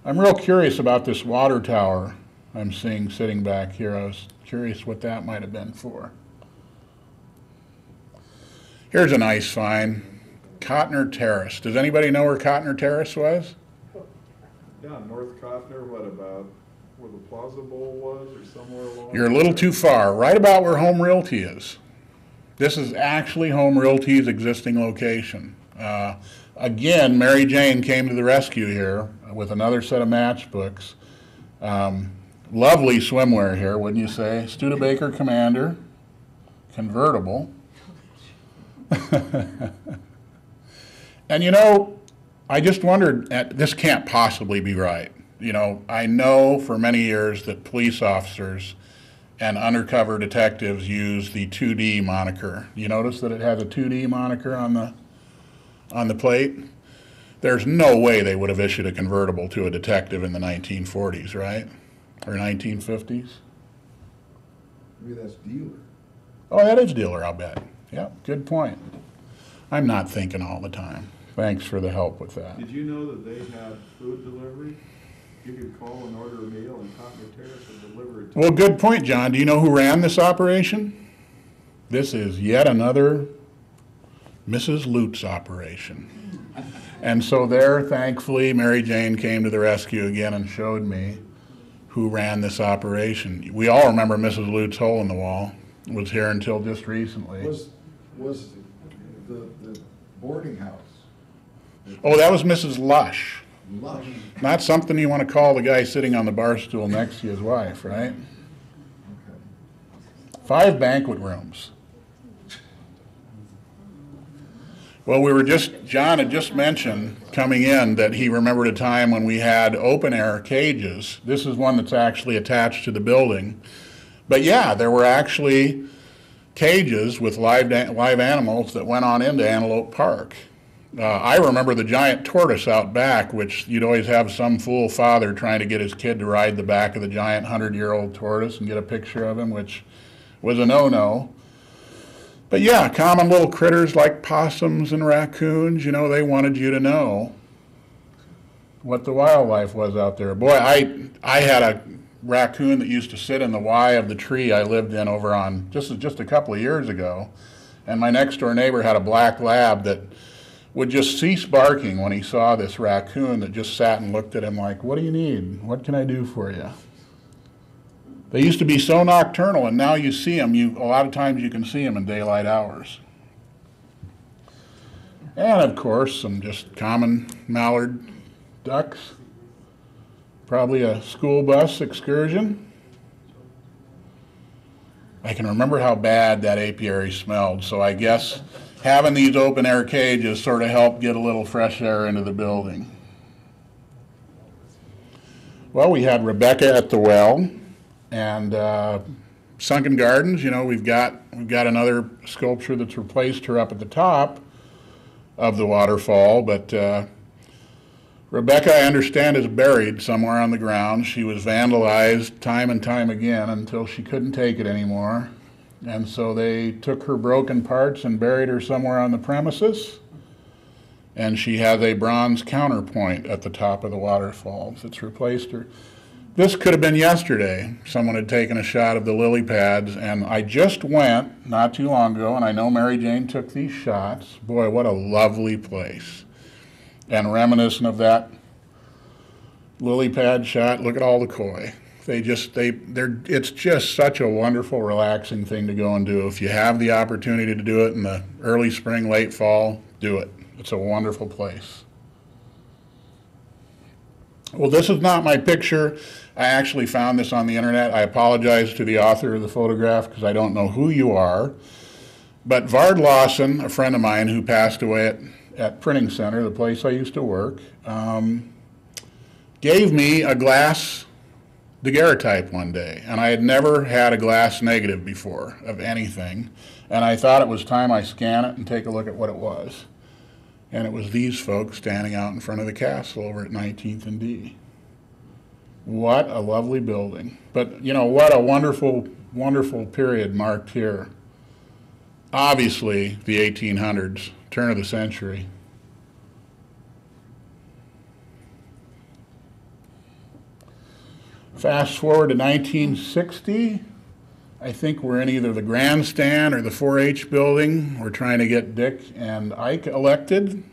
I'm real curious about this water tower I'm seeing sitting back here. I was curious what that might have been for. Here's a nice find, Cotner Terrace. Does anybody know where Cotner Terrace was? Yeah, North Cotner, what about where the Plaza Bowl was or somewhere along? You're a little too far, right about where Home Realty is. This is actually Home Realty's existing location. Again, Mary Jane came to the rescue here with another set of matchbooks. Lovely swimwear here, wouldn't you say? Studebaker Commander, convertible. And you know, I just wondered, this can't possibly be right. You know, I know for many years that police officers and undercover detectives use the 2D moniker. You notice that it has a 2D moniker on the plate? There's no way they would have issued a convertible to a detective in the 1940s, right? Or 1950s? Maybe that's dealer. Oh, that is dealer, I'll bet. Yeah, good point. I'm not thinking all the time. thanks for the help with that. Did you know that they had food delivery? You could call and order a meal and Cotton Terrace would deliver it to you. Well, good point, John. Do you know who ran this operation? This is yet another Mrs. Lutz operation. And so there, thankfully, Mary Jane came to the rescue again and showed me who ran this operation. We all remember Mrs. Lutz hole in the wall. Was here until just recently. Was the boarding house? Oh, that was Mrs. Lush. Lush. Not something you want to call the guy sitting on the bar stool next to his wife, right? Okay. 5 banquet rooms. Well, John had just mentioned coming in that he remembered a time when we had open air cages. This is one that's actually attached to the building. But yeah, there were actually cages with live animals that went on into Antelope Park. I remember the giant tortoise out back, which you'd always have some fool father trying to get his kid to ride the back of the giant 100-year-old tortoise and get a picture of him, which was a no-no. But yeah, common little critters like possums and raccoons, you know, they wanted you to know what the wildlife was out there. Boy, I had a raccoon that used to sit in the Y of the tree I lived in over on just a couple of years ago. And my next door neighbor had a black lab that would just cease barking when he saw this raccoon that just sat and looked at him like, what do you need? What can I do for you? They used to be so nocturnal, and now you see them. A lot of times you can see them in daylight hours. And of course, some just common mallard ducks. Probably a school bus excursion. I can remember how bad that apiary smelled, so I guess having these open air cages sort of helped get a little fresh air into the building. Well, we had Rebecca at the well, and Sunken Gardens, you know, we've got another sculpture that's replaced her up at the top of the waterfall, but Rebecca, I understand, is buried somewhere on the ground. She was vandalized time and time again until she couldn't take it anymore. And so they took her broken parts and buried her somewhere on the premises. And she has a bronze counterpoint at the top of the waterfall that's replaced her. This could have been yesterday. Someone had taken a shot of the lily pads, and I just went not too long ago, and I know Mary Jane took these shots. Boy, what a lovely place. And reminiscent of that lily pad shot, look at all the koi. It's just such a wonderful, relaxing thing to go and do. If you have the opportunity to do it in the early spring, late fall, do it. It's a wonderful place. Well, this is not my picture. I actually found this on the internet. I apologize to the author of the photograph because I don't know who you are. But Vard Lawson, a friend of mine who passed away at Printing Center, the place I used to work, gave me a glass daguerreotype one day. And I had never had a glass negative before of anything. And I thought it was time I scan it and take a look at what it was. And it was these folks standing out in front of the castle over at 19th and D. What a lovely building. But, you know, what a wonderful, wonderful period marked here. Obviously, the 1800s, turn of the century. Fast forward to 1960. I think we're in either the grandstand or the 4-H building. We're trying to get Dick and Ike elected.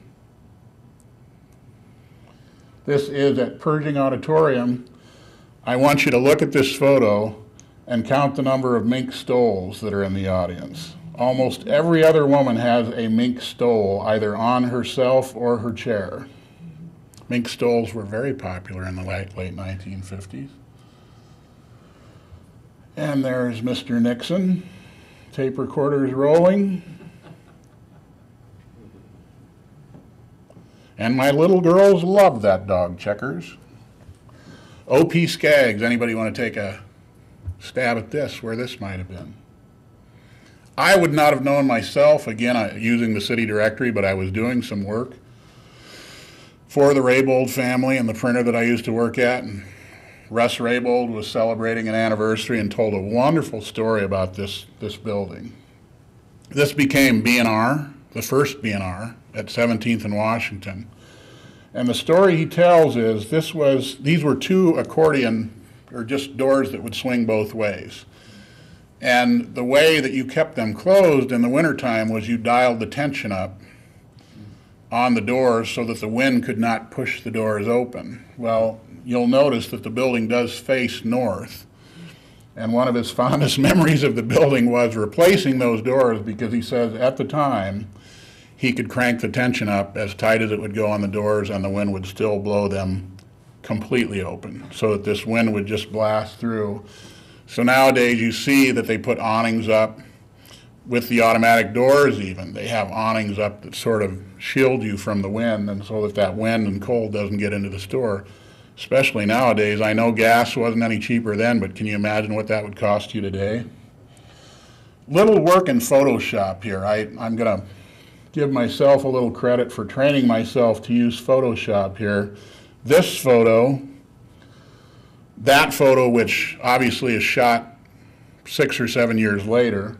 This is at Purging Auditorium. I want you to look at this photo and count the number of mink stoles that are in the audience. Almost every other woman has a mink stole either on herself or her chair. Mink stoles were very popular in the late 1950s. And there's Mr. Nixon, tape recorders rolling. And my little girls love that dog, Checkers. O.P. Skaggs, anybody want to take a stab at this, where this might have been? I would not have known myself, again, using the city directory, but I was doing some work for the Raybould family and the printer that I used to work at, and Russ Raybould was celebrating an anniversary and told a wonderful story about this building. This became B&R, the first B&R, at 17th and Washington. And the story he tells is these were two accordion, or just doors that would swing both ways. And the way that you kept them closed in the wintertime was you dialed the tension up on the doors so that the wind could not push the doors open. Well, you'll notice that the building does face north. And one of his fondest memories of the building was replacing those doors, because he says at the time he could crank the tension up as tight as it would go on the doors and the wind would still blow them completely open, so that this wind would just blast through. So nowadays you see that they put awnings up with the automatic doors even. They have awnings up that sort of shield you from the wind, and so that wind and cold doesn't get into the store. Especially nowadays. I know gas wasn't any cheaper then, but can you imagine what that would cost you today? Little work in Photoshop here. I'm going to give myself a little credit for training myself to use Photoshop here. This photo, that photo, which obviously is shot 6 or 7 years later,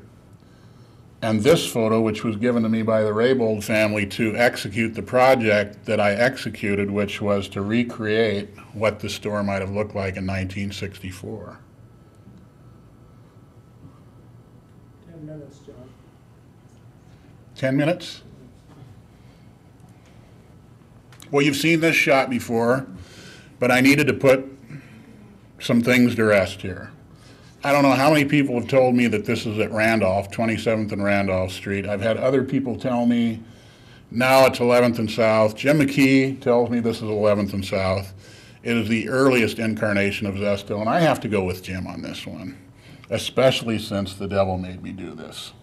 and this photo, which was given to me by the Raybould family to execute the project that I executed, which was to recreate what the store might have looked like in 1964. 10 minutes, John. 10 minutes? Well, you've seen this shot before, but I needed to put some things to rest here. I don't know how many people have told me that this is at Randolph, 27th and Randolph Street. I've had other people tell me now it's 11th and South. Jim McKee tells me this is 11th and South. It is the earliest incarnation of Zesto, and I have to go with Jim on this one, especially since the devil made me do this.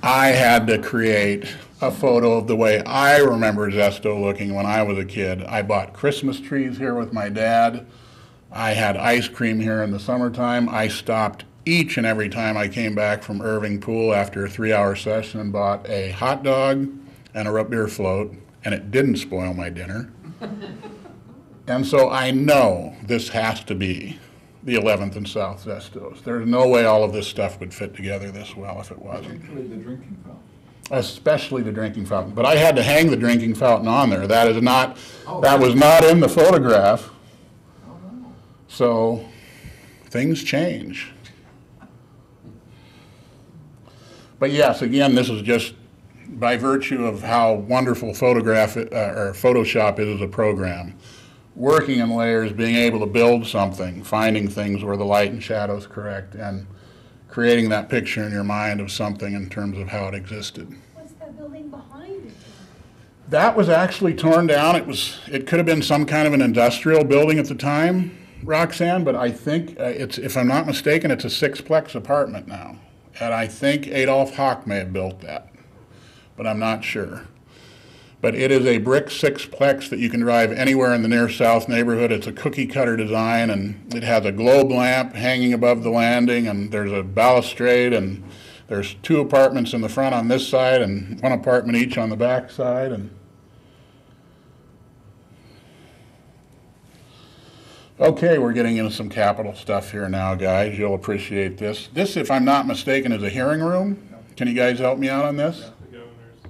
I had to create a photo of the way I remember Zesto looking when I was a kid. I bought Christmas trees here with my dad. I had ice cream here in the summertime. I stopped each and every time I came back from Irving Pool after a 3-hour session and bought a hot dog and a root beer float, and it didn't spoil my dinner. And so I know this has to be the 11th and South Zestos. There's no way all of this stuff would fit together this well if it wasn't. Particularly the drinking fountain. Especially the drinking fountain. But I had to hang the drinking fountain on there. That was not in the photograph. So things change. But yes, again, this is just by virtue of how wonderful Photoshop is as a program. Working in layers, being able to build something, finding things where the light and shadow is correct, and creating that picture in your mind of something in terms of how it existed. What's that building behind it? That was actually torn down. It could have been some kind of an industrial building at the time, Roxanne, but I think if I'm not mistaken, it's a 6-plex apartment now. And I think Adolph Hawk may have built that, but I'm not sure. But it is a brick 6-plex that you can drive anywhere in the near south neighborhood. It's a cookie cutter design, and it has a globe lamp hanging above the landing, and there's a balustrade, and there's 2 apartments in the front on this side and 1 apartment each on the back side. And okay, we're getting into some capital stuff here now, guys. You'll appreciate this. This, if I'm not mistaken, is a hearing room. Can you guys help me out on this? The governor's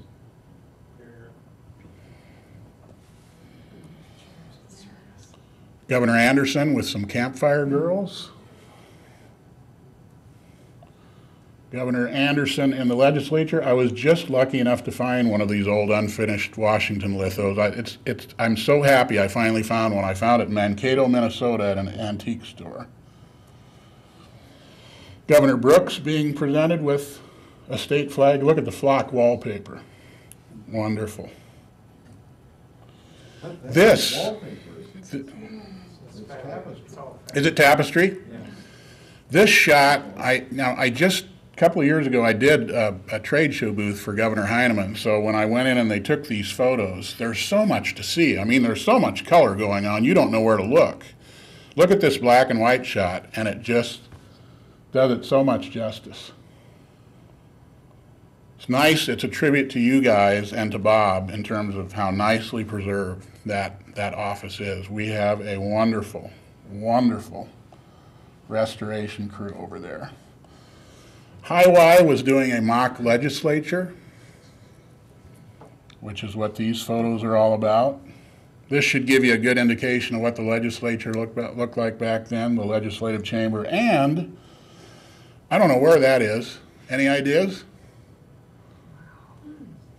here. Governor Anderson with some campfire girls. Governor Anderson in the legislature. I was just lucky enough to find one of these old unfinished Washington lithos. I'm so happy I finally found one. I found it in Mankato, Minnesota at an antique store. Governor Brooks being presented with a state flag. Look at the flock wallpaper. Wonderful. This. Is it tapestry? Yeah. This shot, a couple of years ago, I did a trade show booth for Governor Heinemann. So when I went in and they took these photos, there's so much to see. I mean, there's so much color going on, you don't know where to look. Look at this black and white shot, and it just does it so much justice. It's nice. It's a tribute to you guys and to Bob in terms of how nicely preserved that office is. We have a wonderful, wonderful restoration crew over there. High Y was doing a mock legislature, which is what these photos are all about. This should give you a good indication of what the legislature looked like back then, the legislative chamber, and I don't know where that is. Any ideas?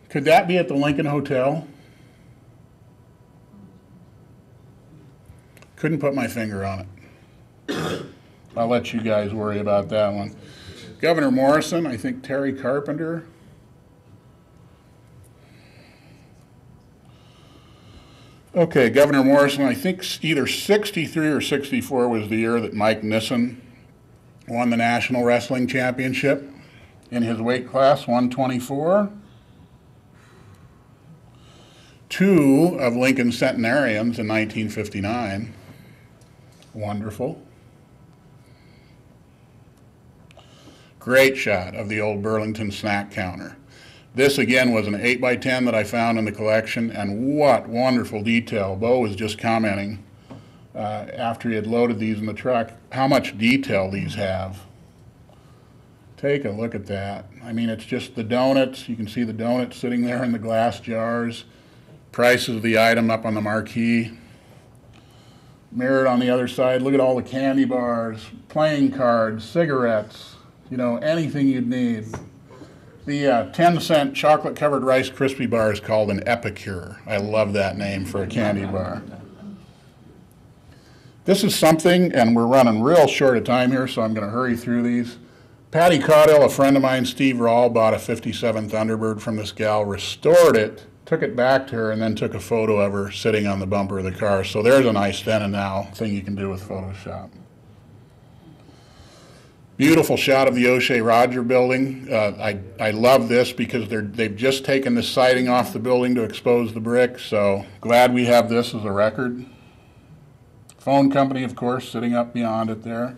Could that be at the Lincoln Hotel? Couldn't put my finger on it. I'll let you guys worry about that one. Governor Morrison, I think Terry Carpenter. Okay, Governor Morrison, I think either 63 or 64 was the year that Mike Nielsen won the National Wrestling Championship in his weight class, 124. Two of Lincoln's centenarians in 1959. Wonderful. Great shot of the old Burlington snack counter. This again was an 8x10 that I found in the collection, and what wonderful detail. Bo was just commenting after he had loaded these in the truck, how much detail these have. Take a look at that. I mean, it's just the donuts. You can see the donuts sitting there in the glass jars. Prices of the item up on the marquee. Mirrored on the other side, look at all the candy bars, playing cards, cigarettes, you know, anything you'd need. The 10-cent chocolate-covered Rice Krispie bar is called an Epicure. I love that name for a candy bar. This is something, and we're running real short of time here, so I'm going to hurry through these. Patty Caudill, a friend of mine, Steve Rawl, bought a 57 Thunderbird from this gal, restored it, took it back to her, and then took a photo of her sitting on the bumper of the car. So there's a nice then and now thing you can do with Photoshop. Beautiful shot of the O'Shea Roger building. I love this because they've just taken the siding off the building to expose the brick, so glad we have this as a record. Phone company, of course, sitting up beyond it there.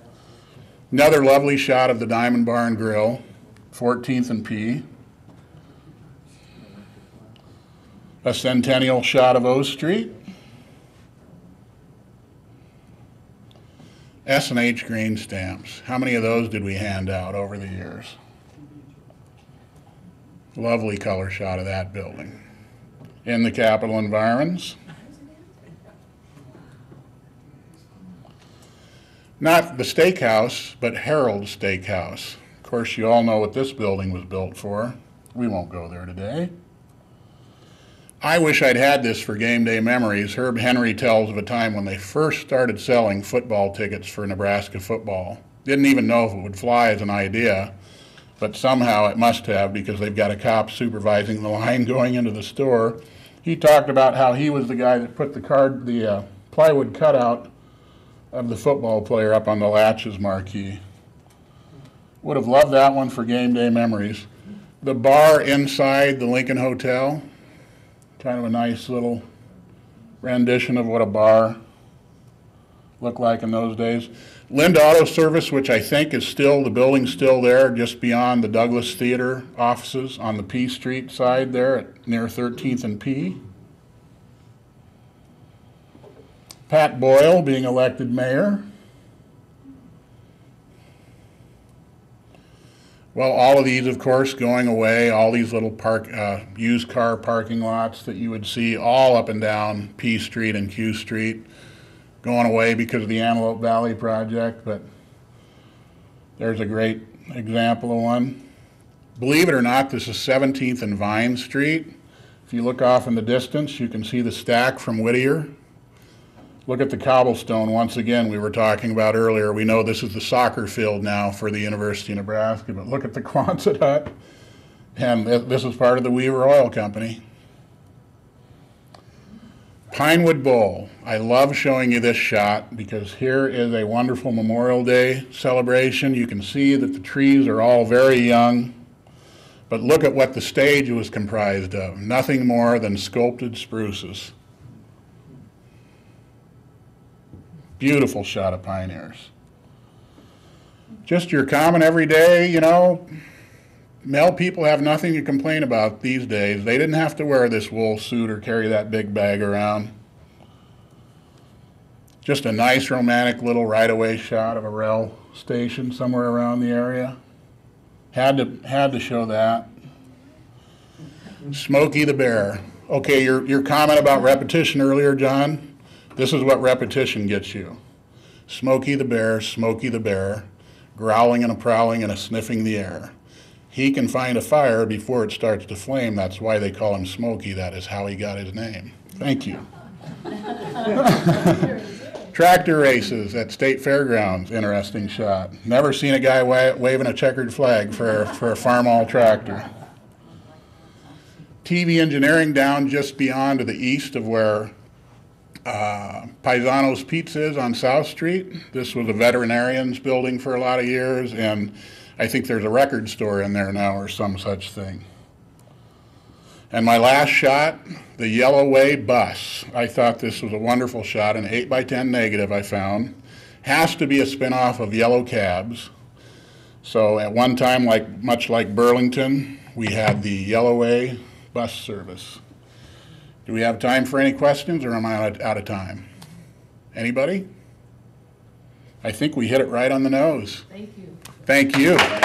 Another lovely shot of the Diamond Bar and Grill, 14th and P. A centennial shot of O Street. S&H green stamps. How many of those did we hand out over the years? Lovely color shot of that building. In the Capitol environs. Not the steakhouse, but Harold's Steakhouse. Of course, you all know what this building was built for. We won't go there today. I wish I'd had this for game day memories. Herb Henry tells of a time when they first started selling football tickets for Nebraska football. Didn't even know if it would fly as an idea, but somehow it must have because they've got a cop supervising the line going into the store. He talked about how he was the guy that put the plywood cutout of the football player up on the Latches marquee. Would have loved that one for game day memories. The bar inside the Lincoln Hotel. Kind of a nice little rendition of what a bar looked like in those days. Lind Auto Service, which I think is still, the building's still there just beyond the Douglas Theater offices on the P Street side there near 13th and P. Pat Boyle being elected mayor. Well, all of these, of course, going away, all these little used car parking lots that you would see all up and down P Street and Q Street, going away because of the Antelope Valley project, but there's a great example of one. Believe it or not, this is 17th and Vine Street. If you look off in the distance, you can see the stack from Whittier. Look at the cobblestone once again we were talking about earlier. We know this is the soccer field now for the University of Nebraska, but look at the Quonset hut. And this is part of the Weaver Oil Company. Pinewood Bowl. I love showing you this shot because here is a wonderful Memorial Day celebration. You can see that the trees are all very young, but look at what the stage was comprised of. Nothing more than sculpted spruces. Beautiful shot of pioneers. Just your common everyday, you know, male people have nothing to complain about these days. They didn't have to wear this wool suit or carry that big bag around. Just a nice romantic little right-of-way shot of a rail station somewhere around the area. Had to show that. Smokey the Bear. Okay, your comment about repetition earlier, John, this is what repetition gets you. Smokey the Bear, growling and a prowling and a sniffing the air. He can find a fire before it starts to flame. That's why they call him Smokey. That is how he got his name. Thank you. Tractor races at State Fairgrounds, interesting shot. Never seen a guy waving a checkered flag for a farm-all tractor. TV engineering down just beyond to the east of where Paisano's Pizza is on South Street. This was a veterinarian's building for a lot of years, and I think there's a record store in there now or some such thing. And my last shot, the Yellow Way bus. I thought this was a wonderful shot, an 8x10 negative I found. Has to be a spin-off of Yellow Cabs. So at one time, much like Burlington, we had the Yellow Way bus service. Do we have time for any questions, or am I out of time? Anybody? I think we hit it right on the nose. Thank you. Thank you.